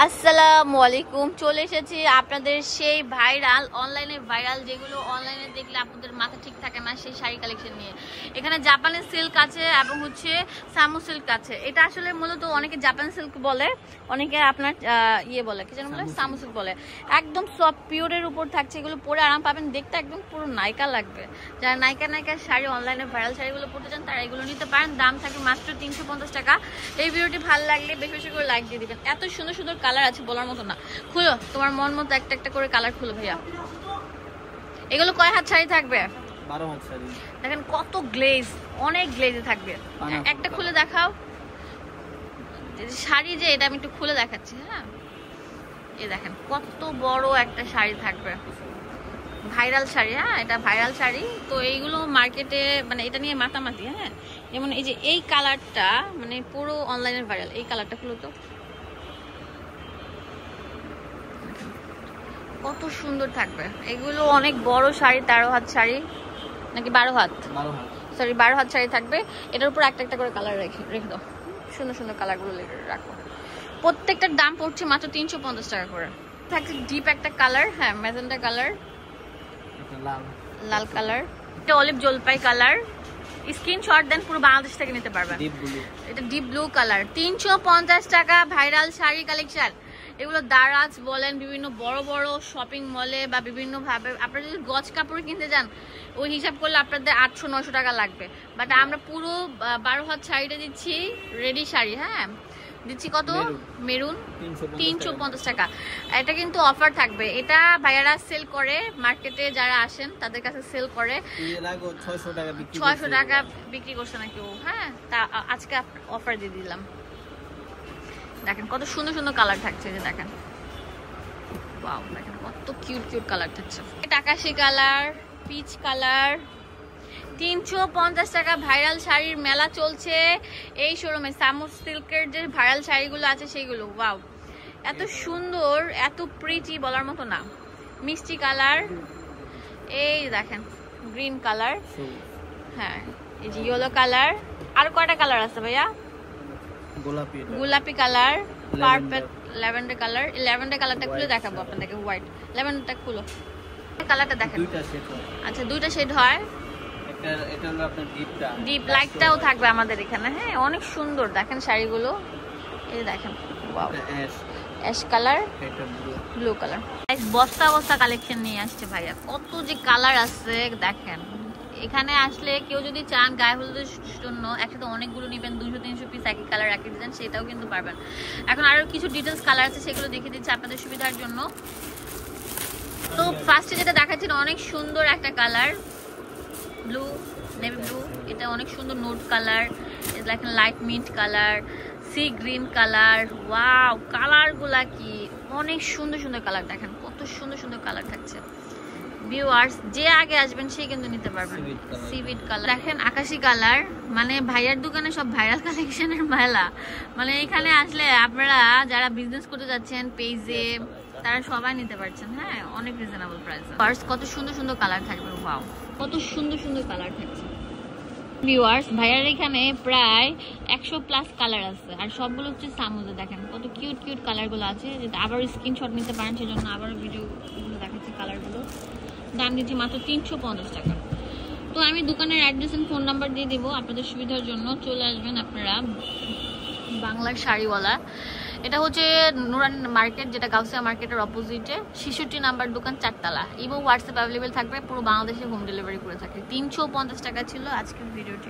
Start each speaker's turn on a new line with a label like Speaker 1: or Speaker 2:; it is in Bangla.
Speaker 1: আসসালামু আলাইকুম, চলে এসেছি আপনাদের সেই ভাইরাল অনলাইনে ভাইরাল যেগুলো অনলাইনে দেখলে আপনাদের মাথা ঠিক থাকে না সেই শাড়ি কালেকশন নিয়ে। এখানে জাপানি সিল্ক আছে এবং হচ্ছে সামু সিল্ক আছে। এটা আসলে মূলত অনেকে জাপানি সিল্ক বলে, অনেকে আপনার ইয়ে বলে কি যেন বলে সামু সিল্ক বলে। একদম সফট পিওরের উপর থাকছে, এগুলো পরে আরাম পাবেন, দেখতে একদম পুরো নায়িকা লাগবে। যারা নায়িকা শাড়ি অনলাইনে ভাইরাল শাড়িগুলো পরতে চান তারা এগুলো নিতে পারেন। দাম থাকে মাত্র 350 টাকা। এই ভিডিওটি ভালো লাগলে বেশি বেশি করে লাইক দিয়ে দিবেন। এত সুন্দর সুন্দর কালার আছে বলার মতো না। খুলো, তোমার মন মতো একটা একটা করে কালার খুলো ভাইয়া। এগুলো কয় হাত শাড়ি থাকবে?
Speaker 2: 12 হাত শাড়ি।
Speaker 1: দেখেন কত গ্লেজ, অনেক গ্লেজে থাকবে। একটা খুলে দেখাও শাড়ি, যে এটা আমি একটু খুলে দেখাচ্ছি। হ্যাঁ, এই দেখেন কত বড় একটা শাড়ি থাকবে, ভাইরাল শাড়ি। হ্যাঁ, এটা ভাইরাল শাড়ি। তো এইগুলো মার্কেটে মানে এটা নিয়ে মাতামাতি। হ্যাঁ, যেমন এই যে এই কালারটা মানে পুরো অনলাইনের ভাইরাল। এই কালারটা খুলো তো, কত সুন্দর থাকবে। এগুলো অনেক বড় শাড়ি, 13 হাত শাড়ি নাকি 12 হাত, সরি 12 হাত শাড়ি থাকবে। এটার উপর একটা একটা করে কালার রেখে দাও, সুন্দর সুন্দর কালারগুলো রাখো। প্রত্যেকটার দাম পড়ছে মাত্র 350 টাকা করে। থাকছে ডিপ একটা কালার, হ্যাঁ ম্যাজেন্টা কালার, লাল কালার, এটা অলিভ জলপাই কালার। স্ক্রিনশট দেন, পুরো বাংলাদেশ থেকে নিতে পারবেন। এটা ডিপ ব্লু কালার। 350 টাকা ভাইরাল শাড়ি কালেকশন। এগুলো দারাজ বলেন, বিভিন্ন বড় বড় শপিং মলে বা বিভিন্ন ভাবে আপনারা যদি গজ কাপড় কিনতে যান ওই হিসাব করলে আপনাদের 800-900 টাকা লাগবে। বাট আমরা পুরো 12 হাত শাড়িটা দিচ্ছি রেডি শাড়ি। হ্যাঁ, দিচ্ছি কত? মেরুন, 350 টাকা। এটা কিন্তু অফার থাকবে। এটা ভাইয়ারা সেল করে মার্কেটে, যারা আসেন তাদের কাছে সেল করে। 600 টাকা বিক্রি করছে নাকি ও। হ্যাঁ, তা আজকে অফার দিয়ে দিলাম। দেখেন কত সুন্দর সুন্দর কালার থাকছে। যে দেখেন, ওয়াও, দেখেন কত কিউট কিউট কালার থাকছে। আকাশি কালার, পিচ কালার। 350 টাকা ভাইরাল শাড়ির মেলা চলছে এই শোরুমে। সামু সিল্কের যে ভাইরাল শাড়িগুলো আছে সেইগুলো। ওয়াও, এত সুন্দর, এত প্রিটি বলার মতো না। মিষ্টি কালার, এই দেখেন গ্রিন কালার, হ্যাঁ এই যে ইয়েলো কালার। আর কয়টা কালার আছে ভাইয়া? গোলাপি colour, purple, lavender colour. Lavender কালারটা খুলে দেখাবো আপনাদেরকে। হোয়াইট ল্যাভেন্ডারটা খুলো, কালারটা দেখেন। আচ্ছা, দুইটা শেড হয়।
Speaker 2: এটা হলো আপনার ডিপটা,
Speaker 1: ডিপ লাইটটাও থাকবে আমাদের এখানে। হ্যাঁ, অনেক সুন্দর দেখেন শাড়িগুলো। এই দেখেন, ওয়াও, অ্যাশ কালার,
Speaker 2: এটা
Speaker 1: ব্লু কালার। বস্তা বস্তা কালেকশন নিয়ে আসছে ভাইয়া। কত যে কালার আছে দেখেন। এখানে আসলে কেউ যদি চান গায়ে হলুদের জন্য একসাথে অনেকগুলো নেবেন, 200-300 পিস একই কালার একই ডিজাইন, সেটাও কিন্তু পারবেন। এখন আরো কিছু ডিটেলস কালার আছে, সেগুলো দেখিয়ে দিচ্ছি আপনাদের সুবিধার জন্য। তো ফার্স্টে যেটা দেখাচ্ছি অনেক সুন্দর একটা কালার, ব্লু, নেভি ব্লু। এটা অনেক সুন্দর নোট কালার। দেখেন light mint colour, sea green colour. Wow, কালারগুলা কি অনেক সুন্দর সুন্দর কালার। দেখেন কত সুন্দর সুন্দর কালার থাকছে। ভিউয়ার্স, যে আগে আসবেন সে কিন্তু নিতে পারবেন। সিভিট কালার, দেখেন আকাশি কালার। মানে ভাইয়ার দোকানে সব ভাইরাল কালেকশনের মেলা। মানে এখানে আসলে আপনারা যারা বিজনেস করতে যাচ্ছেন পেজে, তারা সবাই নিতে পারছেন। হ্যাঁ, অনেক রিজনেবল প্রাইসে। ফার্স্ট কত সুন্দর সুন্দর কালার থাকবে। ওয়াও, কত সুন্দর সুন্দর কালার থাকছে। ভিউয়ার্স, ভাইয়ার এখানে প্রায় 100+ কালার আছে, আর সবগুলো হচ্ছে সামুজে। দেখেন কত কিউট কিউট কালারগুলো আছে। যেটা আবার স্ক্রিনশট নিতে পারেন, সেজন্য আবার ভিডিওগুলো দেখাচ্ছি কালারগুলো। দাম দিচ্ছি মাত্র 350 টাকা। তো আমি দোকানের অ্যাড্রেস এন্ড ফোন নাম্বার দিয়ে দিব আপনাদের সুবিধার জন্য। চলে আসবেন আপনারা বাংলার শাড়িওয়ালা। এটা হচ্ছে নুরানি মার্কেট, যেটা গাউসিয়া মার্কেটের অপোজিটে, 66 নাম্বার দোকান, 4 তলা। ইমো হোয়াটসঅ্যাপ অ্যাভেলেবেল থাকবে, পুরো বাংলাদেশে হোম ডেলিভারি করে থাকে। 350 টাকা ছিল আজকের ভিডিওটি।